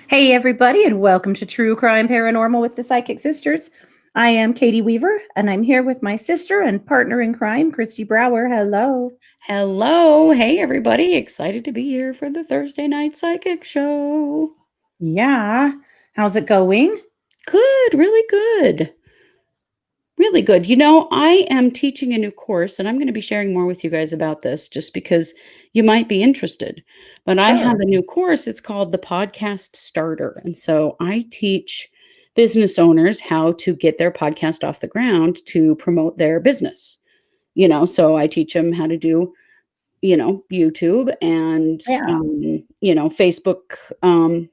Hey, everybody, and welcome to True Crime Paranormal with the Psychic Sisters. I am Katie Weaver, and I'm here with my sister and partner in crime, Kristi Brower. Hello. Hello. Hey, everybody. Excited to be here for the Thursday night psychic show. Yeah. How's it going? Good, really good. Really good. I am teaching a new course, and I'm going to be sharing more with you guys about this just because you might be interested. But I have Sure. a new course. It's called the Podcast Starter. And so I teach business owners how to get their podcast off the ground to promote their business. So I teach them how to do YouTube and, Yeah. Facebook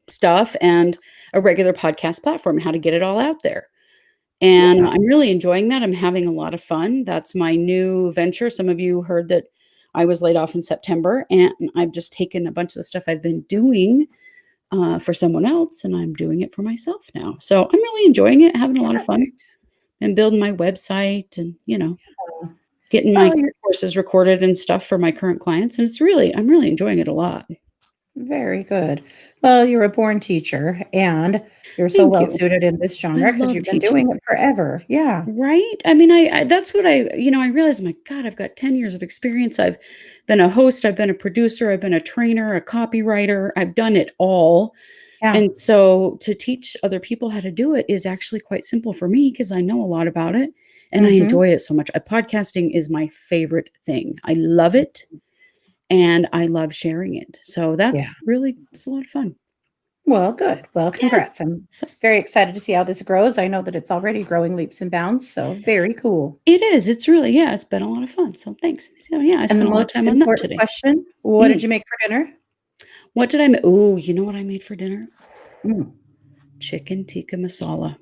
stuff and a regular podcast platform, how to get it all out there. And Yeah. I'm really enjoying that. I'm having a lot of fun. That's my new venture. Some of you heard that I was laid off in September, and I've just taken a bunch of the stuff I've been doing for someone else, and I'm doing it for myself now. So I'm really enjoying it, having a lot of fun, Perfect. and building my website and, Uh, getting my Well, you're courses recorded and stuff for my current clients, and I'm really enjoying it a lot. very good. Well, you're a born teacher, and you're so Thank well you. suited in this I genre because love you've been teaching. doing it forever. Yeah. Right? I mean, I that's what I realized, my God, I've got 10 years of experience. I've been a host, I've been a producer, I've been a trainer, a copywriter, I've done it all. Yeah. And so to teach other people how to do it is actually quite simple for me because I know a lot about it and I Mm-hmm. enjoy it so much. Podcasting is my favorite thing. I love it and I love sharing it. So Yeah. it's a lot of fun. Well, good. Well, Yeah. congrats. I'm So very excited to see how this grows. I know that it's already growing leaps and bounds, so very cool. it is. It's really, yeah, it's been a lot of fun. So thanks. So yeah, I And the spent a lot of most time on that important today. question, what did Mm. you make for dinner? What did I make? Oh, you know what I made for dinner? Mm. Chicken tikka masala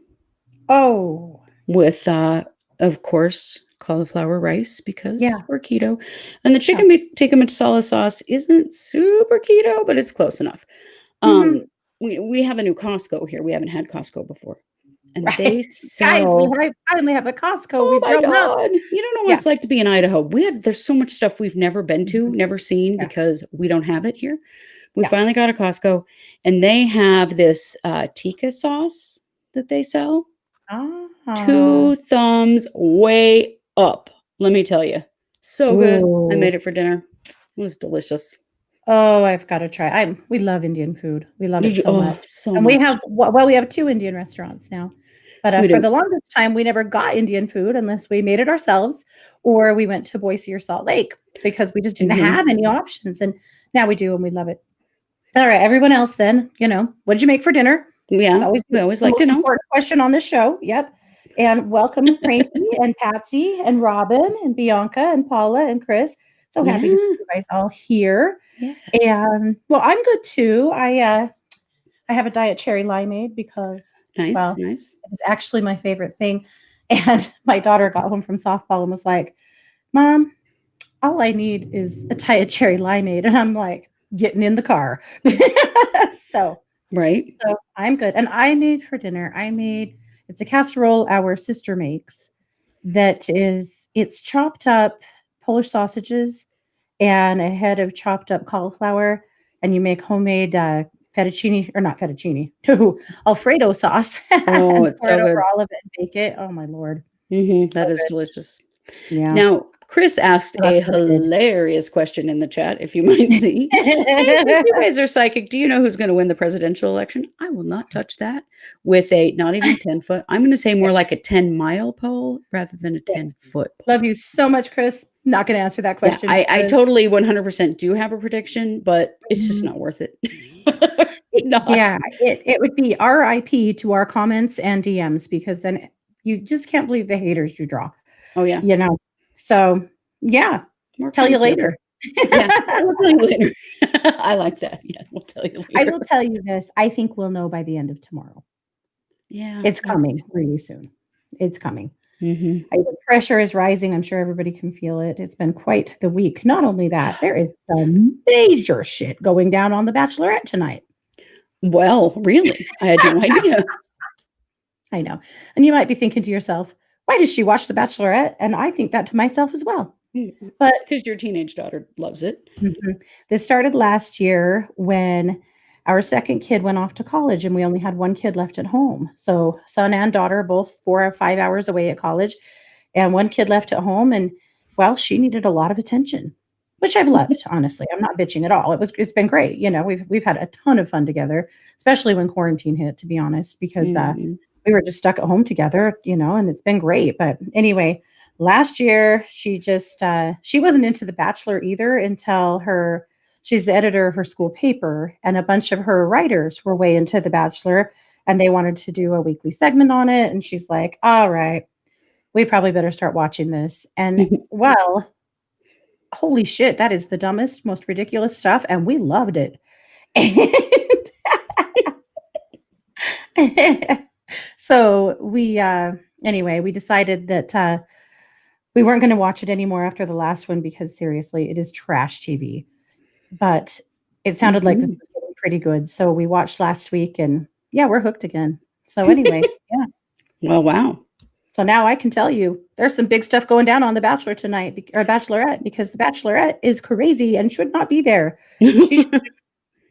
Oh, with, of course, cauliflower rice because yeah, we're keto. And the yeah. tikka masala sauce isn't super keto, but it's close enough. Mhm. Um, we have a new Costco here. We haven't had Costco before, and Right. they Guys, we sell. finally have a Costco. Oh We've my grown up. God! You don't know what Yeah. it's like to be in Idaho. There's so much stuff we've never been to, Mhm. never seen Yeah, because we don't have it here. We yeah. finally got a Costco, and they have this tikka sauce that they sell. Ah. 2 thumbs way up, let me tell you. So good. I Ooh. made it for dinner. It was delicious. Oh, I've gotta try. We love Indian food. We love it Did you so Oh, much. so And we much. have well, we have 2 Indian restaurants now. But, We for do. the longest time, we never got Indian food unless we made it ourselves or we went to Boise or Salt Lake because we just didn't Mhm. have any options, and now we do, and we love it. Alright, everyone else then, what did you make for dinner? It's Yeah, always we always the like most to know. important question on this show. Yep. And welcome Frankie and Patsy and Robin and Bianca and Paula and Chris. So happy to see Yeah, you guys all here. yes. And, well, I'm good too. I have a diet cherry limeade because, Nice, well, nice. it was actually my favorite thing. And my daughter got home from softball and was like, "Mom, all I need is a diet cherry limeade." And I'm like, "Getting in the car." So Right? so I'm good. And I made for dinner, it's a casserole our sister makes it's chopped up Polish sausages and a head of chopped up cauliflower, and you make homemade, fettuccine or not fettuccine, no, Alfredo sauce Oh, and it's pour it so over good. all of it and bake it. Oh my lord. So That is good. delicious. Yeah. Now, Chris asked So that's a what I did. hilarious question in the chat, if you might see. Hey, since you guys are psychic, do you know who's going to win the presidential election? I will not touch that with a not even a 10-foot. I'm going to say more like a 10-mile pole rather than a Yeah. 10-foot Love pole. you so much, Chris. Not gonna answer that Yeah, question I because totally 100% do have a prediction, but it's just mhm. not worth it. Not. Yeah, it would be RIP to our comments and DMs because then you just can't believe the haters you draw, Oh, yeah. you know? So, yeah, We're tell kind you of careful. later. Yeah, we'll tell you later. I like that. Yeah, we'll tell you I later. will tell you this, I think we'll know by the end of tomorrow. Yeah, It's yeah. coming really soon. It's coming. Mhm. The pressure is rising, I'm sure everybody can feel it. It's been quite the week. Not only that, there is some major shit going down on The Bachelorette tonight. Well, really? I had no idea. I know. And you might be thinking to yourself, "Why does she watch The Bachelorette?" And I think that to myself as well. But Because your teenage daughter loves it. mhm, this started last year when, Our second kid went off to college and we only had one kid left at home. So son and daughter, both 4 or 5 hours away at college, and one kid left at home. And well, she needed a lot of attention, which I've loved, honestly. I'm not bitching at all. It's been great. We've had a ton of fun together, especially when quarantine hit, to be honest, because Mhm. we were just stuck at home together, and it's been great. But anyway, last year she wasn't into The Bachelor either until she's the editor of her school paper, and a bunch of her writers were way into The Bachelor, and they wanted to do a weekly segment on it. And she's like, all right, we probably better start watching this. And well, holy shit, that is the dumbest, most ridiculous stuff. And we loved it. So we decided that we weren't going to watch it anymore after the last one because seriously, it is trash TV. But it sounded like this Mhm. was getting pretty good. So we watched last week and yeah, we're hooked again. So anyway, yeah. Well, wow. So now I can tell you there's some big stuff going down on The Bachelor tonight or Bachelorette because The Bachelorette is crazy and should not be there. She should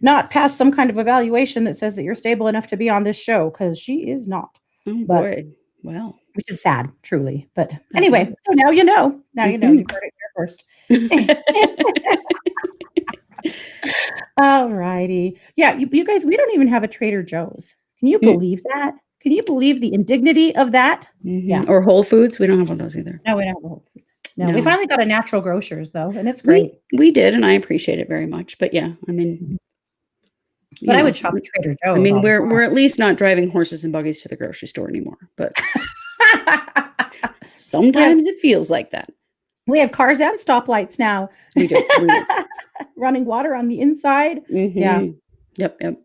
not pass some kind of evaluation that says that you're stable enough to be on this show because she is not. Oh But boy. Well. which is sad, truly. But That anyway, so is. now you know. Now you know. Mhm. You've heard it here first. All righty. Yeah, you guys, we don't even have a Trader Joe's. Can you Mm. believe that? Can you believe the indignity of that? Yeah. Mhm. Or Whole Foods. We don't have one of those either. No, we don't have a Whole Foods. No, we No. finally got a Natural Grocers though, and it's We great. we did, and I appreciate it very much. But yeah, I mean, Mhm. you But I would know, shop at Trader I Joe's mean, all the we're at least not driving horses and buggies to the grocery store anymore. But time. we have sometimes it feels like that. we have cars and stoplights now. We do. We do. Running water on the inside. Yeah. Mhm. Yep. Yep.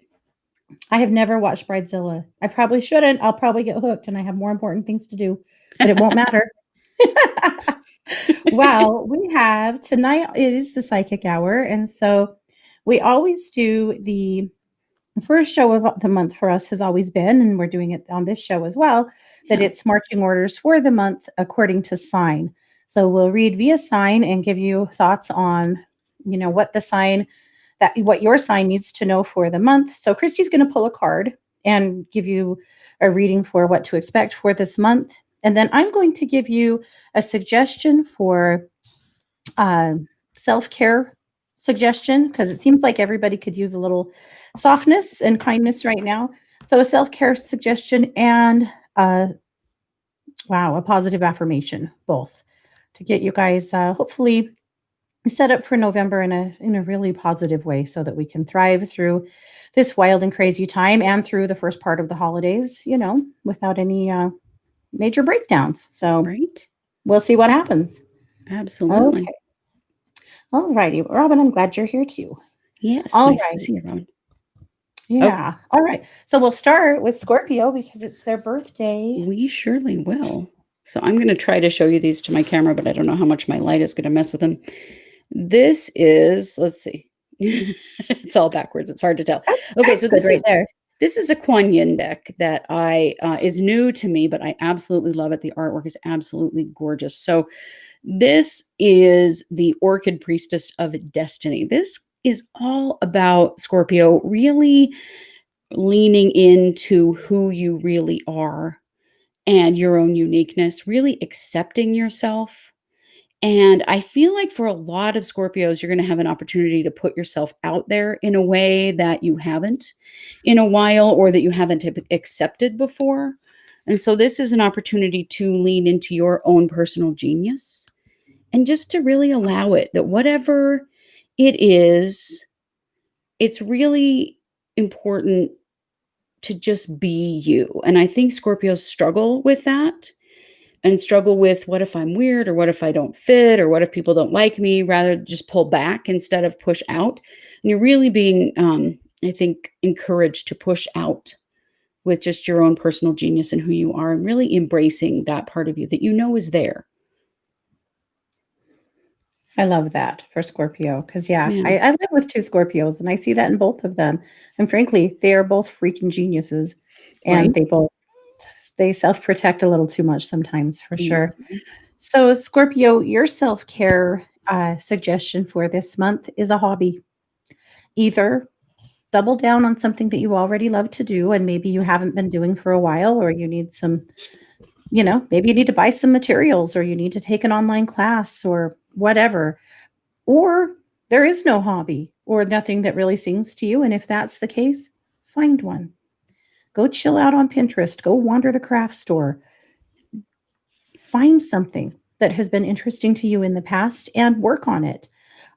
I have never watched Bridezilla. I probably shouldn't. I'll probably get hooked and I have more important things to do, but it won't matter. Well, we have tonight is the psychic hour. And so we always do the first show of the month for us has always been, and we're doing it on this show as well, that Yeah. it's marching orders for the month according to sign. So we'll read via sign and give you thoughts on, what your sign needs to know for the month. So Kristi's going to pull a card and give you a reading for what to expect for this month. And then I'm going to give you a suggestion for uh, self-care suggestion because it seems like everybody could use a little softness and kindness right now. So a self-care suggestion and a positive affirmation, both to get you guys hopefully set up for November in a really positive way so that we can thrive through this wild and crazy time and through the first part of the holidays, without any major breakdowns. So Right. we'll see what happens. Absolutely. Okay. All righty. Robin, I'm glad you're here too. Yes. All Nice to right. see you, Robin. Yeah. All right. So we'll start with Scorpio because it's their birthday. We surely will. So I'm going to try to show you these to my camera, but I don't know how much my light is going to mess with them. This is, let's see. It's all backwards. It's hard to tell. Okay, That's so good right there. this is a Kuan Yin deck that I is new to me, but I absolutely love it. The artwork is absolutely gorgeous. So this is the Orchid Priestess of Destiny. This is all about Scorpio really leaning into who you really are and your own uniqueness, really accepting yourself. And I feel like for a lot of Scorpios, you're going to have an opportunity to put yourself out there in a way that you haven't in a while or that you haven't accepted before. And so this is an opportunity to lean into your own personal genius and just to really allow it that whatever it is, it's really important to just be you. And I think Scorpios struggle with that and struggle with what if I'm weird or what if I don't fit or what if people don't like me, rather just pull back instead of push out. And you're really being, I think, encouraged to push out with just your own personal genius and who you are and really embracing that part of you that you know is there. I love that for Scorpio because, yeah, Yeah. I live with two Scorpios and I see that in both of them. And frankly, they are both freaking geniuses Right. and they self-protect a little too much sometimes for sure. Mhm. So, Scorpio, your self-care suggestion for this month is a hobby. Either double down on something that you already love to do and maybe you haven't been doing for a while, or you need some, maybe you need to buy some materials or you need to take an online class or whatever. Or there is no hobby or nothing that really sings to you. And if that's the case, find one. Go chill out on Pinterest. Go wander the craft store. Find something that has been interesting to you in the past and work on it.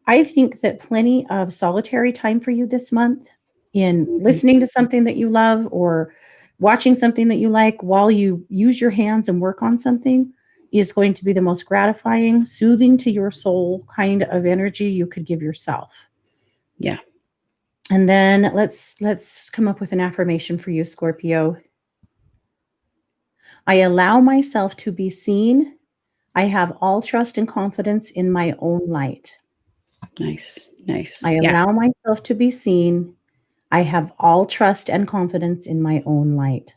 I think that plenty of solitary time for you this month in Mhm. listening to something that you love or watching something that you like while you use your hands and work on something is going to be the most gratifying, soothing to your soul kind of energy you could give yourself. Yeah. And then let's come up with an affirmation for you, Scorpio. I allow myself to be seen. I have all trust and confidence in my own light. Nice. Nice. I Yeah. allow myself to be seen. I have all trust and confidence in my own light.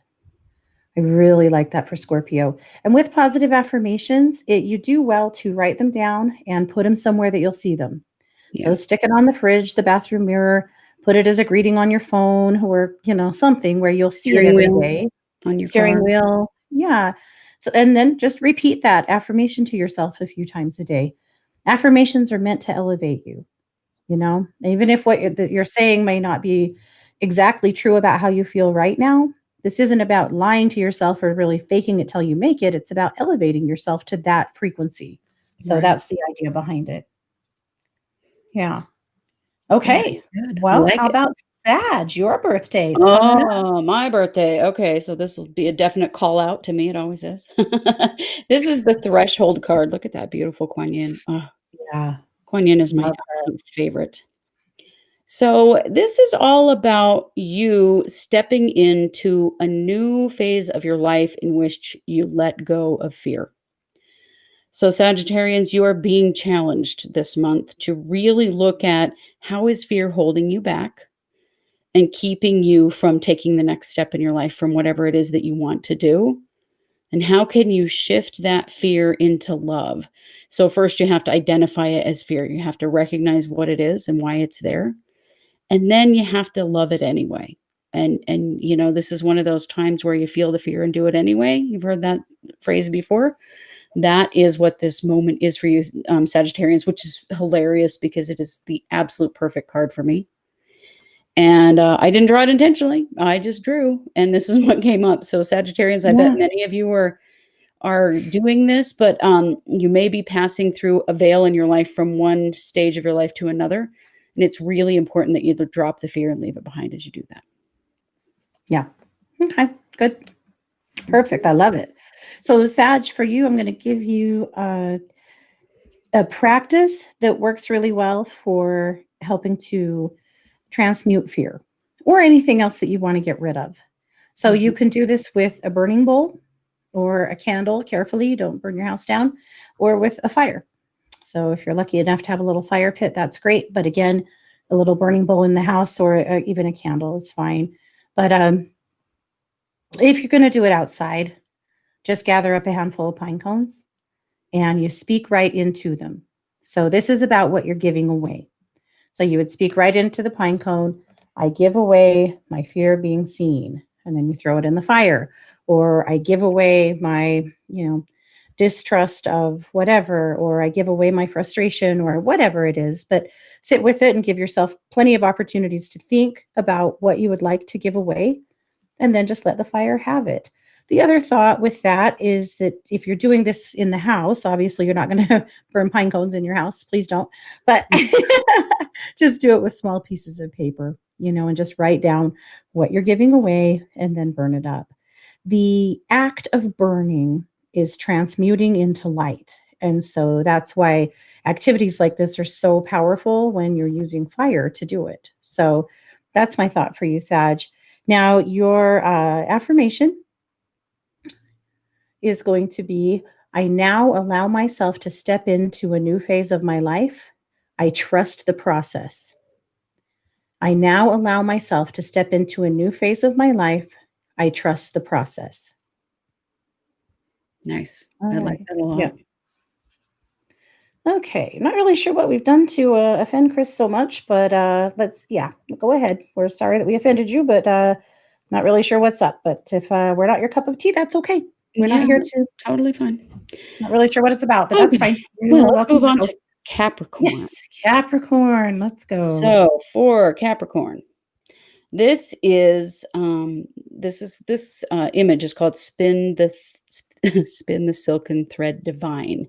I really like that for Scorpio. And with positive affirmations, you do well to write them down and put them somewhere that you'll see them. Yeah. So stick it on the fridge, the bathroom mirror, put it as a greeting on your phone or, something where you'll see it Steering every wheel day. on your Steering car. wheel. Yeah. So, and then just repeat that affirmation to yourself a few times a day. Affirmations are meant to elevate you, even if what you're saying may not be exactly true about how you feel right now. This isn't about lying to yourself or really faking it till you make it. It's about elevating yourself to that frequency. So Right. that's the idea behind it. Yeah. Very Okay. good. I Well, like how it. about Sag? Your birthday is coming up. Oh, my birthday. Okay, so this will be a definite call out to me. It always is. This is the threshold card. Look at that beautiful Kuan Yin. Oh, Yeah. Kuan Yin is my Love her. absolute favorite. So, this is all about you stepping into a new phase of your life in which you let go of fear. So, Sagittarians, you are being challenged this month to really look at how is fear holding you back and keeping you from taking the next step in your life from whatever it is that you want to do. And how can you shift that fear into love? So, first, you have to identify it as fear. You have to recognize what it is and why it's there. And then you have to love it anyway. And this is one of those times where you feel the fear and do it anyway. You've heard that phrase before. That is what this moment is for you, Sagittarians, which is hilarious because it is the absolute perfect card for me. And I didn't draw it intentionally. I just drew, and this is what came up. So, Sagittarians, I bet Yeah. many of you are doing this, but you may be passing through a veil in your life from one stage of your life to another. And it's really important that you drop the fear and leave it behind as you do that. Yeah. Okay. Good. Perfect. I love it. So, Sag, for you, I'm going to give you a practice that works really well for helping to transmute fear or anything else that you want to get rid of. So, you Mhm. can do this with a burning bowl or a candle. Carefully, don't burn your house down, or with a fire. So, if you're lucky enough to have a little fire pit, that's great. But again, a little burning bowl in the house or even a candle is fine. But if you're going to do it outside, just gather up a handful of pine cones and you speak right into them. So this is about what you're giving away. So you would speak right into the pine cone. I give away my fear of being seen. And then you throw it in the fire. Or I give away my, distrust of whatever, or I give away my frustration or whatever it is. But sit with it and give yourself plenty of opportunities to think about what you would like to give away and then just let the fire have it. The other thought with that is that if you're doing this in the house, obviously you're not going to burn pine cones in your house. Please don't. But just do it with small pieces of paper, and just write down what you're giving away and then burn it up. The act of burning is transmuting into light. And so that's why activities like this are so powerful when you're using fire to do it. So that's my thought for you, Sag. Now, your affirmation is going to be I now allow myself to step into a new phase of my life. I trust the process. I now allow myself to step into a new phase of my life. I trust the process. Nice. All I like right. that a Yeah. lot. Okay, not really sure what we've done to offend Chris so much, but yeah, go ahead. We're sorry that we offended you, but not really sure what's up. But if we're not your cup of tea, that's okay. We're not Yeah, here to, that's totally fine. not really sure what it's about, but that's Okay. fine. You Well, are let's welcome move to on go. to Capricorn. Yes, Capricorn, let's go. So for Capricorn, this is this image is called spin the silken thread divine.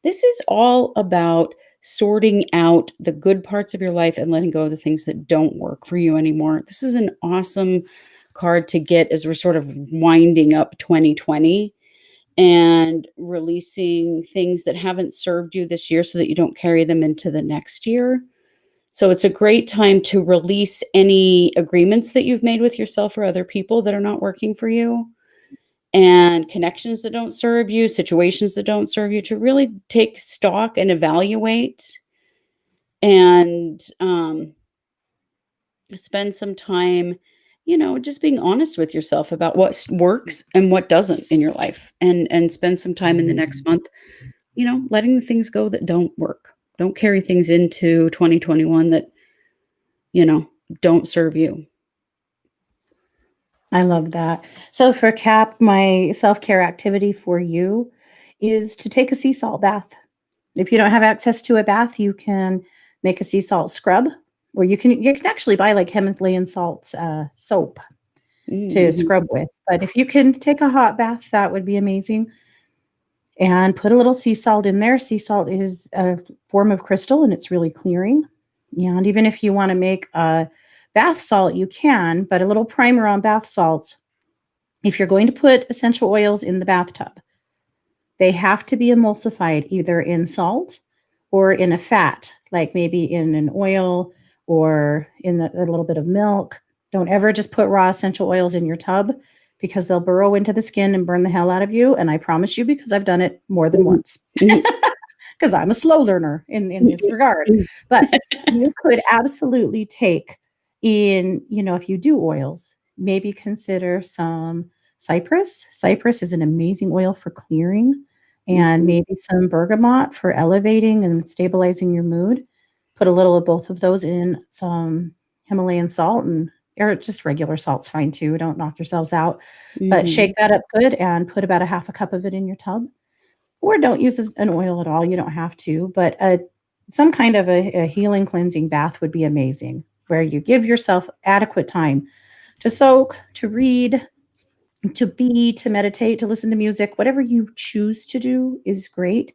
This is all about sorting out the good parts of your life and letting go of the things that don't work for you anymore. This is an awesome card to get as we're sort of winding up 2020 and releasing things that haven't served you this year so that you don't carry them into the next year. So it's a great time to release any agreements that you've made with yourself or other people that are not working for you, and connections that don't serve you, situations that don't serve you, to really take stock and evaluate and spend some time, just being honest with yourself about what works and what doesn't in your life, and spend some time in the next month, letting the things go that don't work. Don't carry things into 2021 that, you know, don't serve you. I love that. So for Cap, my self-care activity for you is to take a sea salt bath. If you don't have access to a bath, you can make a sea salt scrub, or you can actually buy like Himalayan salt soap to Mhm. scrub with. But if you can take a hot bath, that would be amazing. And put a little sea salt in there. Sea salt is a form of crystal and it's really clearing. And even if you want to make a bath salt, you can, but a little primer on bath salts. If you're going to put essential oils in the bathtub, they have to be emulsified either in salt or in a fat, like maybe in an oil or in a little bit of milk. Don't ever just put raw essential oils in your tub because they'll burrow into the skin and burn the hell out of you. And I promise you, because I've done it more than Mhm. once, Mhm. because I'm a slow learner in this regard. But you could absolutely take if you do oils, maybe consider some cypress. Cypress is an amazing oil for clearing, and Mhm. maybe some bergamot for elevating and stabilizing your mood. Put a little of both of those in some Himalayan salt and or just regular salt's fine too. Don't knock yourselves out. But shake Mhm. that up good and put about a half a cup of it in your tub. Or don't use an oil at all. You don't have to, but some kind of a healing cleansing bath would be amazing, where you give yourself adequate time to soak, to read, to meditate, to listen to music, whatever you choose to do is great.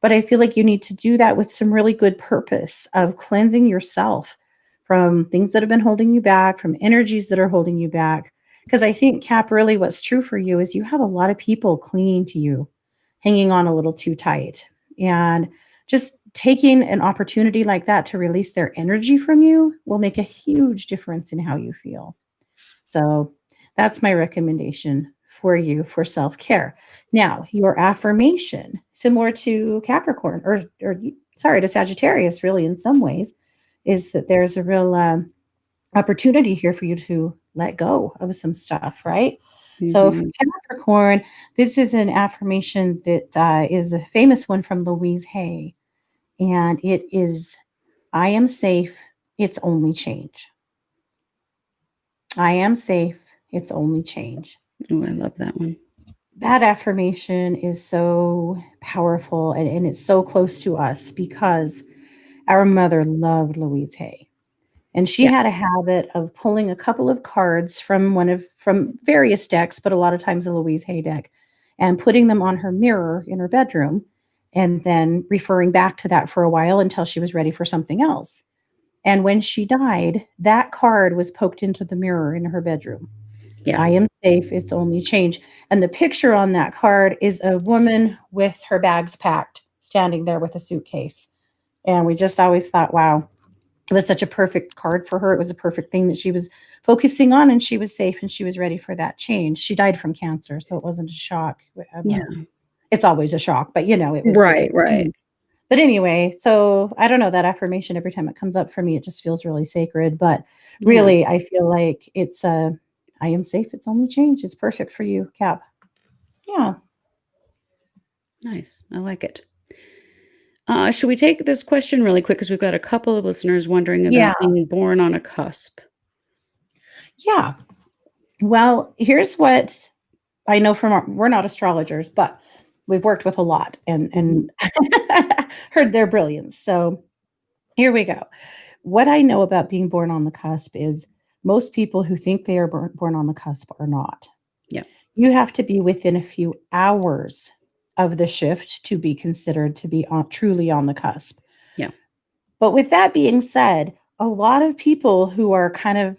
But I feel like you need to do that with some really good purpose of cleansing yourself from things that have been holding you back, from energies that are holding you back. Because I think, Cap, really what's true for you is you have a lot of people clinging to you, hanging on a little too tight. And just taking an opportunity like that to release their energy from you will make a huge difference in how you feel. So that's my recommendation for you for self-care. Now, your affirmation, similar to Capricorn or sorry, to Sagittarius, really in some ways, is that there's a real opportunity here for you to let go of some stuff, right? So for Mhm. Capricorn, this is an affirmation that is a famous one from Louise Hay, and it is, I am safe, it's only change. I am safe, it's only change. Oh, I love that one. That affirmation is so powerful and it's so close to us because our mother loved Louise Hay. And she Yeah. had a habit of pulling a couple of cards from various decks, but a lot of times a Louise Hay deck, and putting them on her mirror in her bedroom, and then referring back to that for a while until she was ready for something else. And when she died, that card was poked into the mirror in her bedroom. Yeah. I am safe, it's only change. And the picture on that card is a woman with her bags packed, standing there with a suitcase. And we just always thought, wow, it was such a perfect card for her. It was a perfect thing that she was focusing on, and she was safe and she was ready for that change. She died from cancer, so it wasn't a shock. Yeah. Well, it's always a shock, but Right, right. but anyway, so I don't know, that affirmation every time it comes up for me, it just feels really sacred. But Yeah. really, I feel like it's I am safe, it's only change. It's perfect for you, Cap. Yeah. Nice. I like it. Should we take this question really quick? Because we've got a couple of listeners wondering Yeah. about being born on a cusp. Yeah. Well, here's what I know from we're not astrologers, but we've worked with a lot and heard their brilliance. So here we go. What I know about being born on the cusp is most people who think they are born on the cusp are not. Yeah. You have to be within a few hours of the shift to be considered to be truly on the cusp. Yeah. But with that being said, a lot of people who are kind of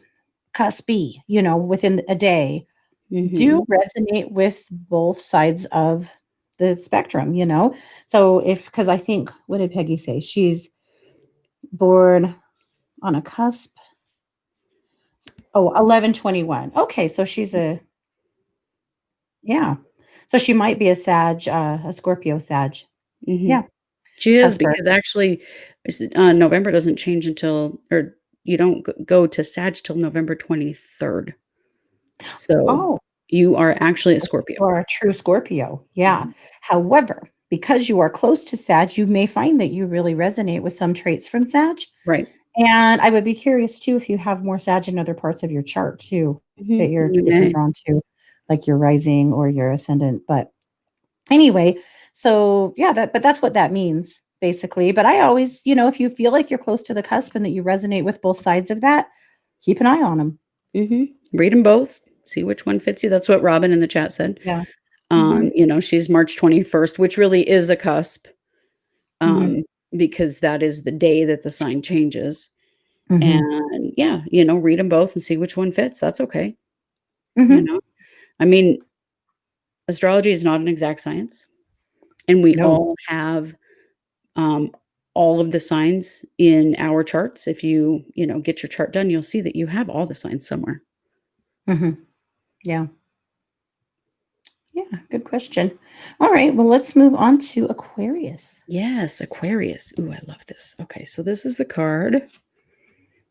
cuspy, within a day do Mhm. resonate with both sides of the spectrum. So because I think, what did Peggy say? She's born on a cusp. Oh, 11/21. Okay, so she's yeah. So she might be a a Scorpio Sag. Mhm. Yeah, She is, cusper. because actually, November doesn't change until, or you don't go to Sag till November 23rd. So Oh, you are actually a Scorpio. you are a true Scorpio. Yeah. Mhm. However, because you are close to Sag, you may find that you really resonate with some traits from Sag. Right. And I would be curious too if you have more Sag in other parts of your chart too, Mhm. that you're You may. drawn to, like your rising or your ascendant. But anyway, so yeah, that's what that means basically. But I always, if you feel like you're close to the cusp and that you resonate with both sides of that, keep an eye on them. Mhm. Read them both, see which one fits you. That's what Robin in the chat said. Yeah. Mhm. She's March 21st, which really is a cusp, Mhm. um, because that is the day that the sign changes. Mhm. And yeah, read them both and see which one fits. That's okay. You Mhm. know, I mean, astrology is not an exact science, and we No. all have um, all of the signs in our charts. If you get your chart done, you'll see that you have all the signs somewhere. Mhm. Yeah. Yeah, good question. All right, well, let's move on to Aquarius. Yes, Aquarius. Ooh, I love this. Okay, so this is the card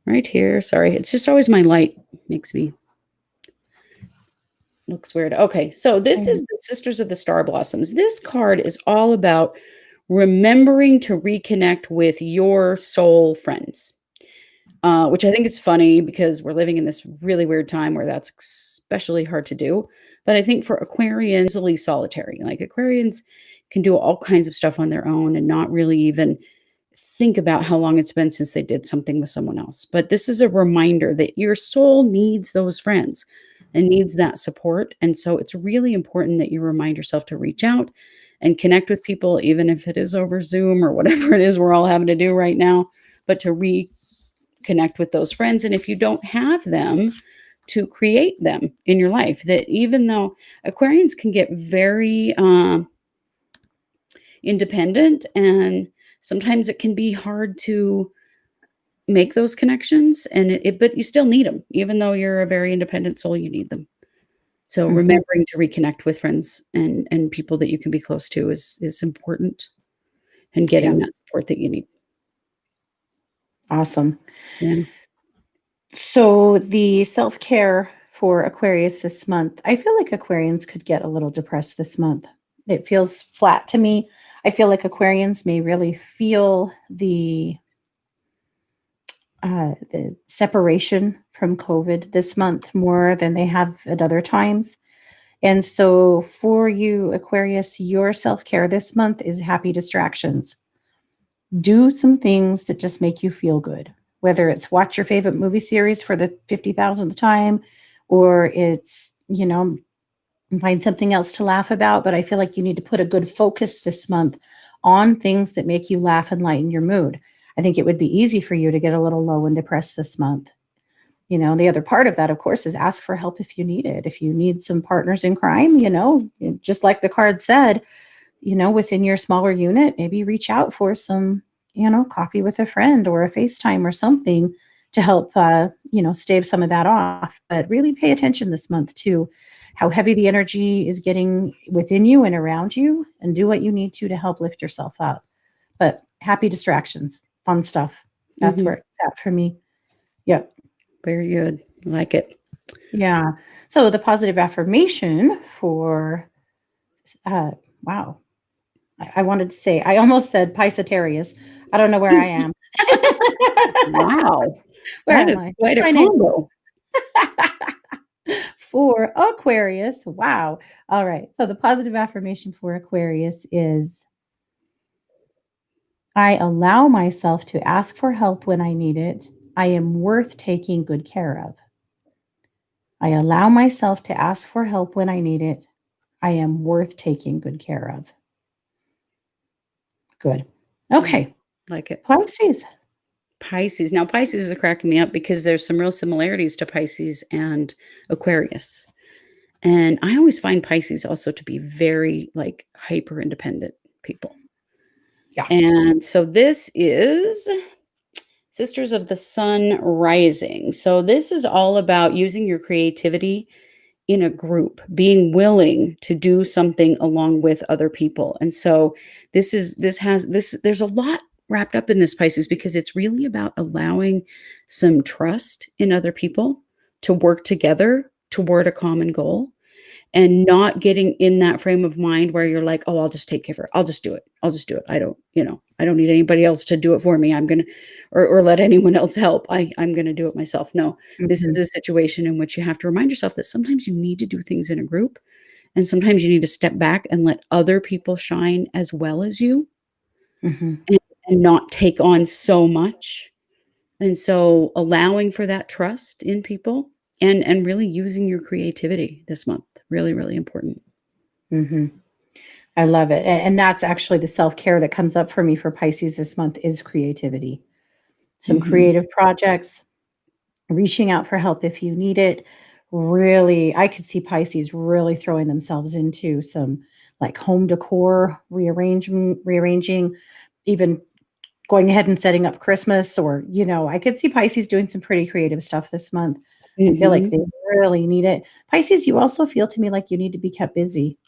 right here. Sorry, it's just always my light makes me looks weird. Okay, so this is Mhm. the Sisters of the Star Blossoms. This card is all about remembering to reconnect with your soul friends, which I think is funny because we're living in this really weird time where that's especially hard to do. But I think for Aquarians, easily solitary. Like Aquarians can do all kinds of stuff on their own and not really even think about how long it's been since they did something with someone else. But this is a reminder that your soul needs those friends and needs that support. And so it's really important that you remind yourself to reach out and connect with people, even if it is over Zoom or whatever it is we're all having to do right now, but to reconnect with those friends. And if you don't have them, to create them in your life. That even though Aquarians can get very independent, and sometimes it can be hard to make those connections, and but you still need them. Even though you're a very independent soul, you need them. So Mhm. remembering to reconnect with friends and people that you can be close to is important, and Yeah, getting that support that you need. awesome. Yeah. So the self-care for Aquarius this month, I feel like Aquarians could get a little depressed this month. It feels flat to me. I feel like Aquarians may really feel the separation from COVID this month more than they have at other times. And so for you, Aquarius, your self-care this month is happy distractions. Do some things that just make you feel good, whether it's watch your favorite movie series for the 50,000th time, or it's, find something else to laugh about. But I feel like you need to put a good focus this month on things that make you laugh and lighten your mood. I think it would be easy for you to get a little low and depressed this month. The other part of that, of course, is ask for help if you need it. If you need some partners in crime, just like the card said, within your smaller unit, maybe reach out for some, coffee with a friend or a FaceTime or something to help, stave some of that off. But really pay attention this month to how heavy the energy is getting within you and around you, and do what you need to help lift yourself up. But happy distractions, fun stuff. That's Hmm. where it's at for me. Yep. Very good. I like it. Yeah. So the positive affirmation for, wow. I wanted to say, I almost said Piscettarius. I don't know where I am. Wow. Where That am is I? quite a My name combo. for Aquarius. Wow. All right. So the positive affirmation for Aquarius is I allow myself to ask for help when I need it. I am worth taking good care of. I allow myself to ask for help when I need it. I am worth taking good care of. Good. Yeah, Okay. like it. Pisces. Pisces. Now, Pisces is cracking me up because there's some real similarities to Pisces and Aquarius. And I always find Pisces also to be very like hyper independent people. Yeah. And so this is Sisters of the Sun Rising. So this is all about using your creativity in a group, being willing to do something along with other people. And so there's a lot wrapped up in this Pisces because it's really about allowing some trust in other people to work together toward a common goal and not getting in that frame of mind where you're like, oh, I'll just take care of it. I'll just do it. I'll just do it. I don't need anybody else to do it for me. I'm going to, or let anyone else help. I'm going to do it myself. No, this is Mhm. a situation in which you have to remind yourself that sometimes you need to do things in a group and sometimes you need to step back and let other people shine as well as you Mhm. and, and not take on so much. And so allowing for that trust in people and really using your creativity this month, really, really important. Mhm. I love it. And that's actually the self-care that comes up for me for Pisces this month is creativity. Some Mhm. creative projects, reaching out for help if you need it. Really, I could see Pisces really throwing themselves into some like home decor rearranging, even going ahead and setting up Christmas or, I could see Pisces doing some pretty creative stuff this month. I feel like Mhm. they really need it. Pisces, you also feel to me like you need to be kept busy.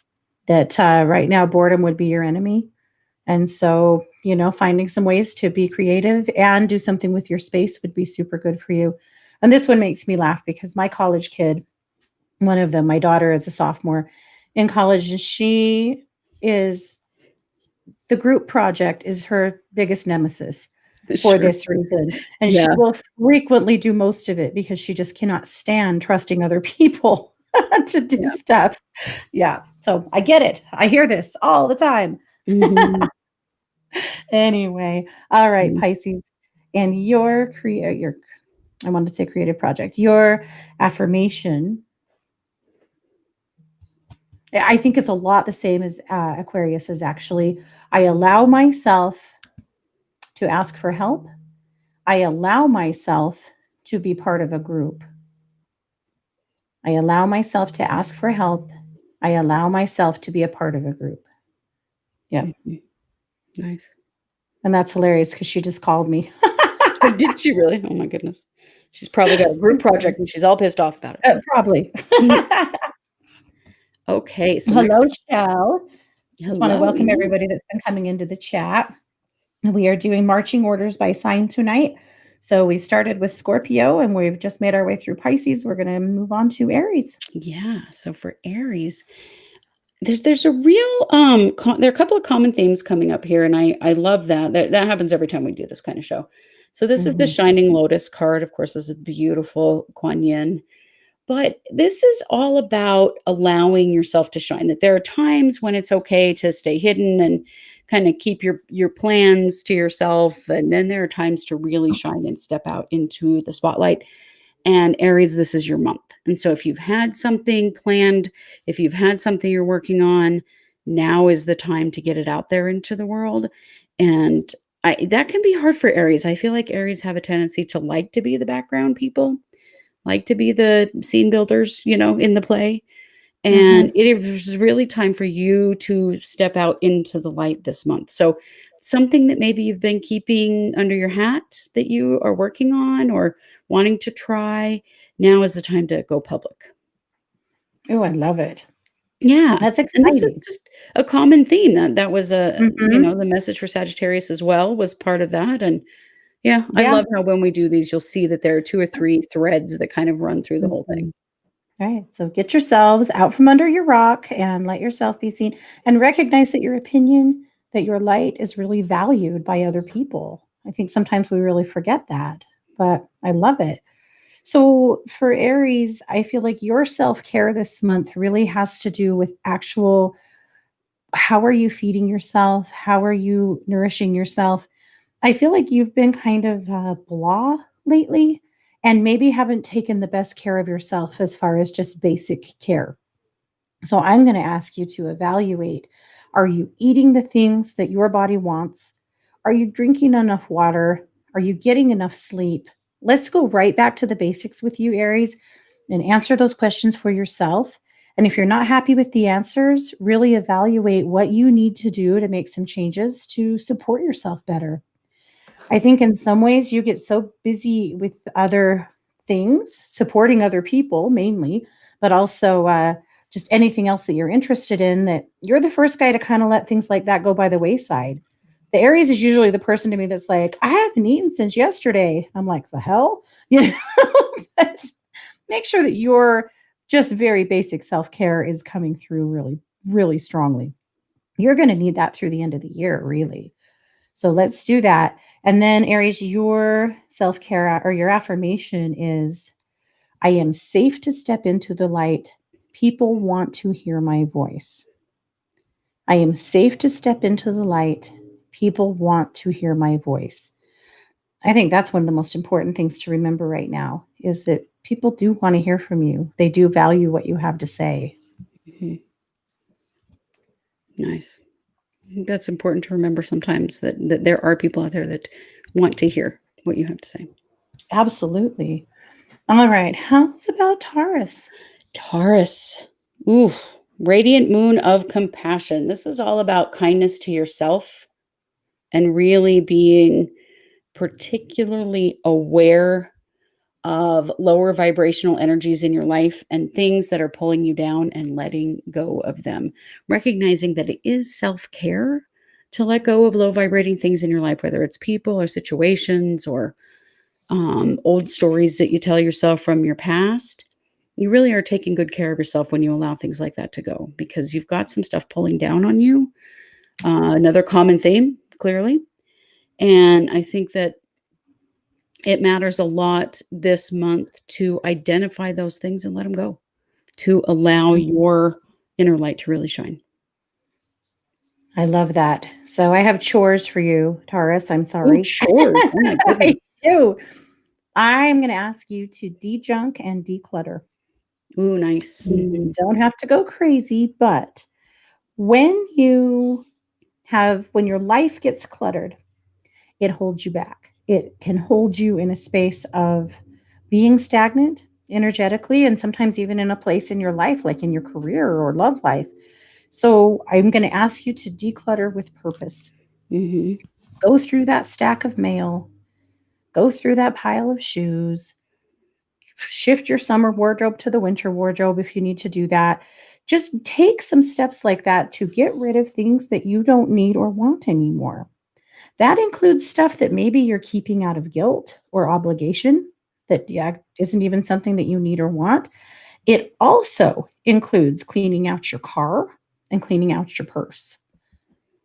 That right now boredom would be your enemy. And so, finding some ways to be creative and do something with your space would be super good for you. And this one makes me laugh because my college kid, one of them, my daughter is a sophomore in college, and she is the group project is her biggest nemesis for Sure. this reason. And she Yeah. will frequently do most of it because she just cannot stand trusting other people to do Yeah. stuff. Yeah. So I get it. I hear this all the time. Mhm. Anyway, all right, Mm. Pisces, and your I wanted to say creative project. Your affirmation, I think it's a lot the same as Aquarius is actually. I allow myself to ask for help. I allow myself to be part of a group. I allow myself to ask for help. I allow myself to be a part of a group. Yeah. Mhm. Nice. And that's hilarious because she just called me. Did she really? Oh my goodness. She's probably got a group project and she's all pissed off about Probably. it. Okay, so next Hello, Shell. Just want to hello, welcome yeah. everybody that's been coming into the chat. We are doing marching orders by sign tonight. So we started with Scorpio and we've just made our way through Pisces. We're going to move on to Aries. Yeah, so for Aries, there's a real there are a couple of common themes coming up here and I love that happens every time we do this kind of show. So this is the Mhm. Shining Lotus card, of course, is a beautiful Kuan Yin. But this is all about allowing yourself to shine, that there are times when it's okay to stay hidden and kind of keep your plans to yourself, and then there are times to really shine and step out into the spotlight. And Aries, this is your month. And so if you've had something planned, if you've had something you're working on, now is the time to get it out there into the world. And that can be hard for Aries. I feel like Aries have a tendency to like to be the background people, like to be the scene builders, in the play. And Mhm. it is really time for you to step out into the light this month. So, something that maybe you've been keeping under your hat that you are working on or wanting to try, now is the time to go public. Oh, I love it. Yeah. That's And this is exciting. just a common theme that was Mhm. the message for Sagittarius as well was part of that. And yeah, I Yeah. love how when we do these, you'll see that there are two or three threads that kind of run through the whole thing. Mhm. Right. So get yourselves out from under your rock and let yourself be seen and recognize that your opinion that your light is really valued by other people. I think sometimes we really forget that, but I love it. So for Aries, I feel like your self care this month really has to do with actual, how are you feeding yourself? How are you nourishing yourself? I feel like you've been kind of blah lately and maybe haven't taken the best care of yourself as far as just basic care. So I'm going to ask you to evaluate, are you eating the things that your body wants? Are you drinking enough water? Are you getting enough sleep? Let's go right back to the basics with you, Aries, and answer those questions for yourself. And if you're not happy with the answers, really evaluate what you need to do to make some changes to support yourself better. I think in some ways you get so busy with other things, supporting other people mainly, but also just anything else that you're interested in, that you're the first guy to kind of let things like that go by the wayside. The Aries is usually the person to me that's like, I haven't eaten since yesterday. I'm like, the hell? You know, but make sure that your just very basic self care is coming through really, really strongly. You're going to need that through the end of the year, really. So let's do that. And then, Aries, your self care or your affirmation is, I am safe to step into the light. People want to hear my voice. I am safe to step into the light. People want to hear my voice. I think that's one of the most important things to remember right now is that people do want to hear from you. They do value what you have to say. Mhm. Nice. I think that's important to remember sometimes that there are people out there that want to hear what you have to say. Absolutely. All right. How's about Taurus? Taurus. Ooh, radiant moon of compassion. This is all about kindness to yourself and really being particularly aware of lower vibrational energies in your life and things that are pulling you down and letting go of them. Recognizing that it is self care to let go of low vibrating things in your life, whether it's people or situations or old stories that you tell yourself from your past. You really are taking good care of yourself when you allow things like that to go because you've got some stuff pulling down on you. Another common theme, clearly. And I think that it matters a lot this month to identify those things and let them go, to allow your inner light to really shine. I love that. So I have chores for you, Taurus. I'm Ooh, sorry. chores. Oh my I goodness. do. I'm going to ask you to de-junk and declutter. Ooh, nice. You Mhm. don't have to go crazy, but when when your life gets cluttered, it holds you back. It can hold you in a space of being stagnant energetically, and sometimes even in a place in your life, like in your career or love life. So I'm going to ask you to declutter with purpose. Mhm. Go through that stack of mail, go through that pile of shoes, shift your summer wardrobe to the winter wardrobe if you need to do that. Just take some steps like that to get rid of things that you don't need or want anymore. That includes stuff that maybe you're keeping out of guilt or obligation that, yeah, isn't even something that you need or want. It also includes cleaning out your car and cleaning out your purse.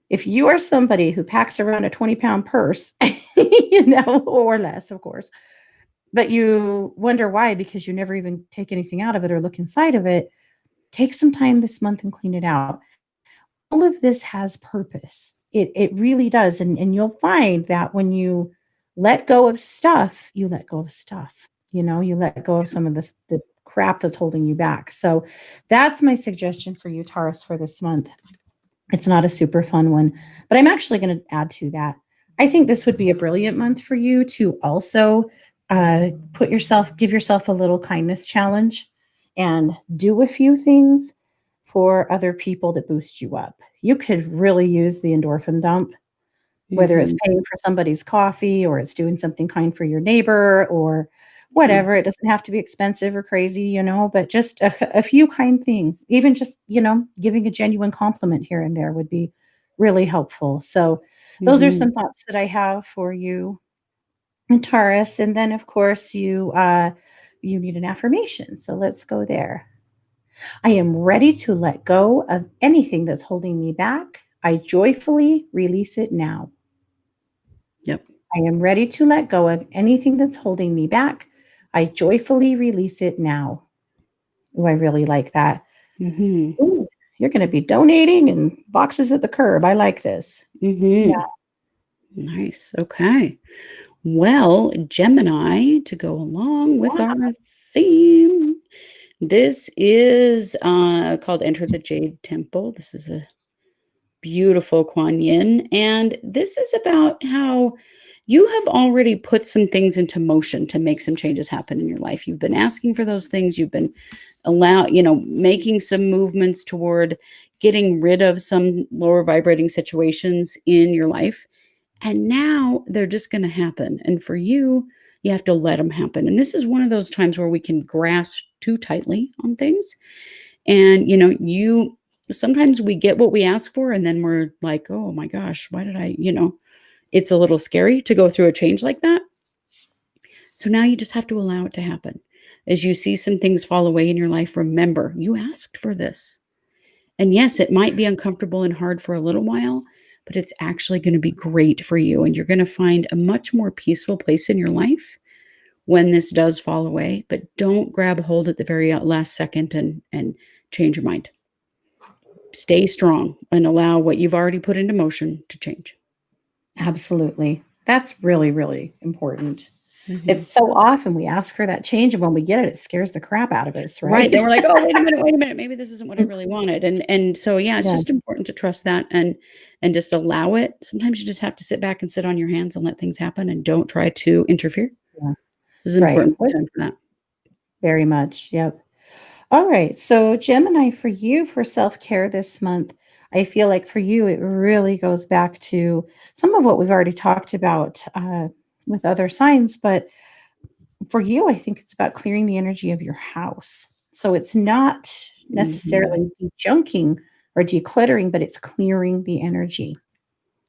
If you are somebody who packs around a 20-pound purse, or less, of course, but you wonder why because you never even take anything out of it or look inside of it, take some time this month and clean it out. All of this has purpose. It really does. And you'll find that when you let go of stuff, you let go of stuff. You let go of some of the crap that's holding you back. So that's my suggestion for you, Taurus, for this month. It's not a super fun one, but I'm actually going to add to that. I think this would be a brilliant month for you to also give yourself a little kindness challenge and do a few things for other people that boost you up. You could really use the endorphin dump, whether it's Mhm. paying for somebody's coffee or it's doing something kind for your neighbor or Yeah. whatever. It doesn't have to be expensive or crazy, but just a few kind things, even just, giving a genuine compliment here and there would be really helpful. So those are Mhm. some thoughts that I have for you, Taurus. And then of course you need an affirmation. So let's go there. I am ready to let go of anything that's holding me back. I joyfully release it now. Yep. I am ready to let go of anything that's holding me back. I joyfully release it now. Oh, I really like that. Mm-hmm. Ooh, you're going to be donating and boxes at the curb. I like this. Yeah. Mm-hmm. Nice. Okay. Well, Gemini, to go along with Yeah. our theme, this is called Enter the Jade Temple. This is a beautiful Kuan Yin. And this is about how you have already put some things into motion to make some changes happen in your life. You've been asking for those things. You've been making some movements toward getting rid of some lower vibrating situations in your life. And now they're just going to happen. And for you, you have to let them happen. And this is one of those times where we can grasp too tightly on things. And, you sometimes we get what we ask for, and then we're like, oh my gosh, why did it's a little scary to go through a change like that. So now you just have to allow it to happen. As you see some things fall away in your life, remember, you asked for this. And yes, it might be uncomfortable and hard for a little while, but it's actually going to be great for you. And you're going to find a much more peaceful place in your life when this does fall away. But don't grab hold at the very last second and change your mind. Stay strong and allow what you've already put into motion to change. Absolutely. That's really, really important. Mm-hmm. It's so often we ask for that change, and when we get it, it scares the crap out of us, Right. right? Then we're like, oh, wait a minute. Maybe this isn't what I really wanted. And so, yeah, it's Yeah. just important to trust that and just allow it. Sometimes you just have to sit back and sit on your hands and let things happen and don't try to interfere. Yeah. This is Right. important time for that. Very much. Yep. All right. So, Gemini, for you, for self care this month, I feel like for you, it really goes back to some of what we've already talked about with other signs. But for you, I think it's about clearing the energy of your house. So, it's not Mhm. necessarily junking or decluttering, but it's clearing the energy.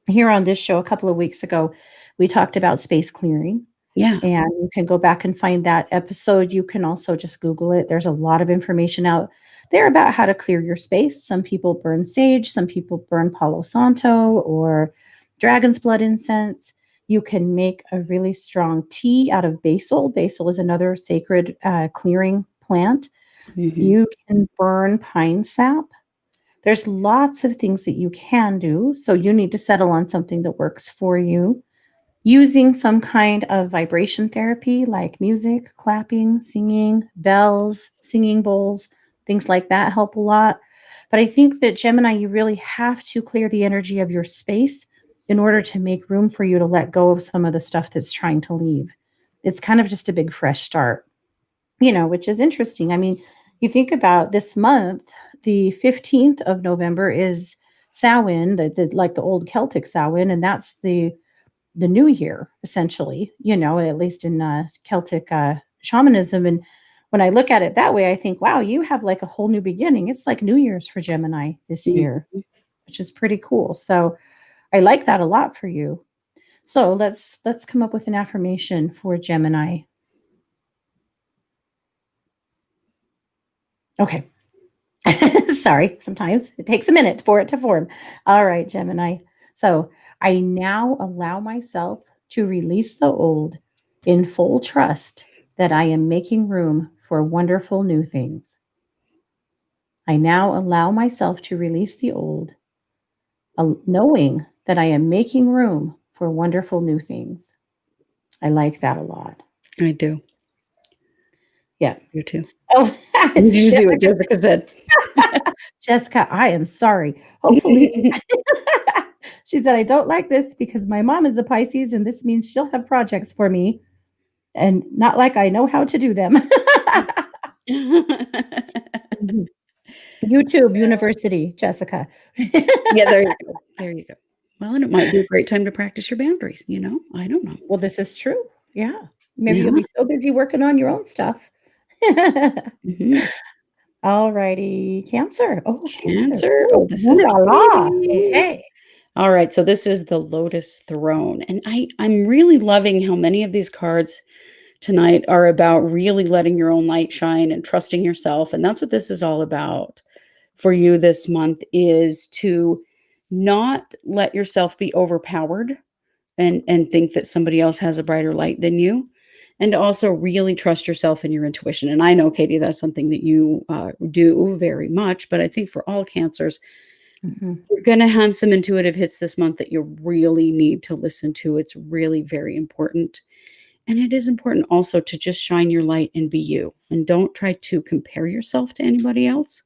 Here on this show, a couple of weeks ago, we talked about space clearing. Yeah. And you can go back and find that episode. You can also just Google it. There's a lot of information out there about how to clear your space. Some people burn sage, some people burn Palo Santo or dragon's blood incense. You can make a really strong tea out of basil. Basil is another sacred clearing plant. Mhm. You can burn pine sap. There's lots of things that you can do. So you need to settle on something that works for you. Using some kind of vibration therapy like music, clapping, singing, bells, singing bowls, things like that help a lot. But I think that Gemini, you really have to clear the energy of your space in order to make room for you to let go of some of the stuff that's trying to leave. It's kind of just a big fresh start, which is interesting. I mean, you think about this month, the 15th of November is Samhain, like the old Celtic Samhain, and that's the new year, essentially, at least in Celtic shamanism. And when I look at it that way, I think, wow, you have like a whole new beginning. It's like New Year's for Gemini this year, Mhm. which is pretty cool. So I like that a lot for you. So let's come up with an affirmation for Gemini. Okay. Sorry, sometimes it takes a minute for it to form. All right, Gemini. So I now allow myself to release the old in full trust that I am making room for wonderful new things. I now allow myself to release the old, knowing that I am making room for wonderful new things. I like that a lot. I do. Yeah. You too. Oh, Did you see what Jessica said? Jessica, I am sorry. Hopefully, she said, I don't like this because my mom is a Pisces and this means she'll have projects for me and not like I know how to do them. Mhm. YouTube University, Jessica. Yeah, there you go. There you go. Well, and it might be a great time to practice your boundaries, I don't know. Well, this is true. Yeah. Maybe you'll Yeah. be so busy working on your own stuff. Mhm. All righty. Cancer. Oh, Cancer. Cancer. Ooh, Oh, this ooh is la la. pretty. Okay. All right, so this is the Lotus Throne, and I'm really loving how many of these cards tonight are about really letting your own light shine and trusting yourself, and that's what this is all about for you this month is to not let yourself be overpowered and think that somebody else has a brighter light than you, and also really trust yourself and your intuition. And I know, Katie, that's something that you do very much, but I think for all cancers, Mhm. you're going to have some intuitive hits this month that you really need to listen to. It's really very important. And it is important also to just shine your light and be you. And don't try to compare yourself to anybody else,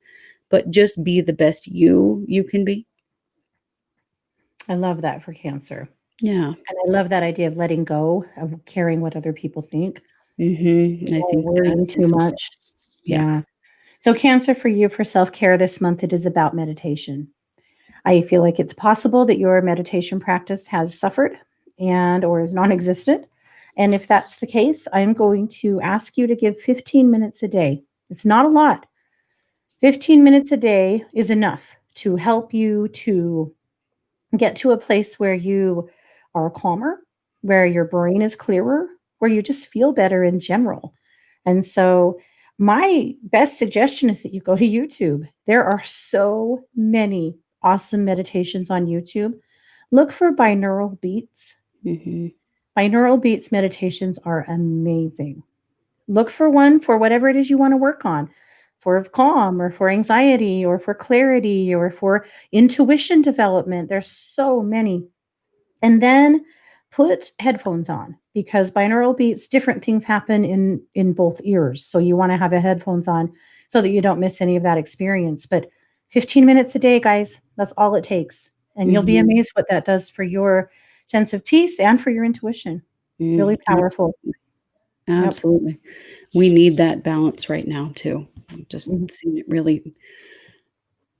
but just be the best you can be. I love that for Cancer. Yeah. And I love that idea of letting go of caring what other people think I or think that worrying too is important. much. Yeah. Yeah. So Cancer, for you, for self-care this month, it is about meditation. I feel like it's possible that your meditation practice has suffered and or is non-existent. And if that's the case, I'm going to ask you to give 15 minutes a day. It's not a lot. 15 minutes a day is enough to help you to get to a place where you are calmer, where your brain is clearer, where you just feel better in general. And so, my best suggestion is that you go to YouTube. There are so many awesome meditations on YouTube. Look for binaural beats. hmm Binaural beats meditations are amazing. Look for one for whatever it is you want to work on, for calm or for anxiety or for clarity or for intuition development. There's so many. And then put headphones on because binaural beats, different things happen in both ears. So you want to have a headphones on so that you don't miss any of that experience. But 15 minutes a day, guys, that's all it takes. And you'll be hmm amazed what that does for your sense of peace and for your intuition. Really powerful. Absolutely. Yep. Absolutely. We need that balance right now too. I'm just Mhm. seeing it really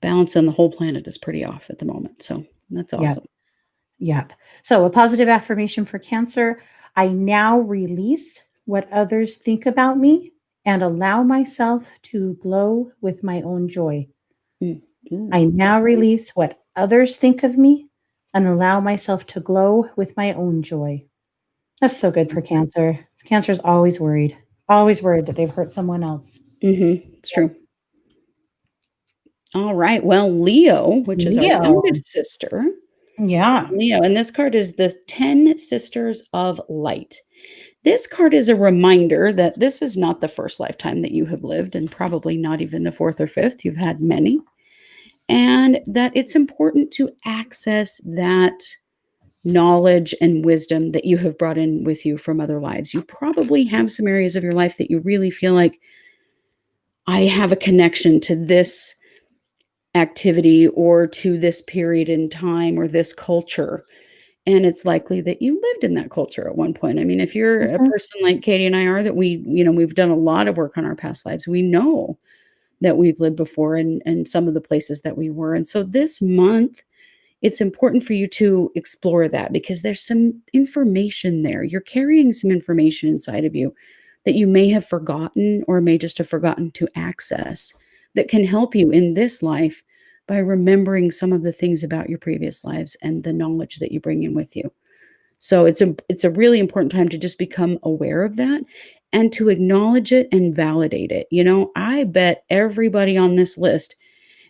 balance on the whole planet is pretty off at the moment. So that's Yep. awesome. Yep. So, a positive affirmation for Cancer. I now release what others think about me and allow myself to glow with my own joy. Mm. Ooh. I now release what others think of me and allow myself to glow with my own joy. That's so good for Cancer. Cancer's always worried that they've hurt someone else. It's true. All right. Well, Leo, which is our Leo. youngest sister, Yeah. Leo, and this card is the 10 Sisters of Light. This card is a reminder that this is not the first lifetime that you have lived, and probably not even the fourth or fifth. You've had many. And that it's important to access that knowledge and wisdom that you have brought in with you from other lives. You probably have some areas of your life that you really feel like, I have a connection to this activity or to this period in time or this culture. And it's likely that you lived in that culture at one point. I mean, if you're a Mhm. person like Katie and I are, that we've done a lot of work on our past lives, we know that we've lived before and some of the places that we were. And so this month, it's important for you to explore that because there's some information there. You're carrying some information inside of you that you may have forgotten or may just have forgotten to access that can help you in this life by remembering some of the things about your previous lives and the knowledge that you bring in with you. So it's a really important time to just become aware of that and to acknowledge it and validate it. I bet everybody on this list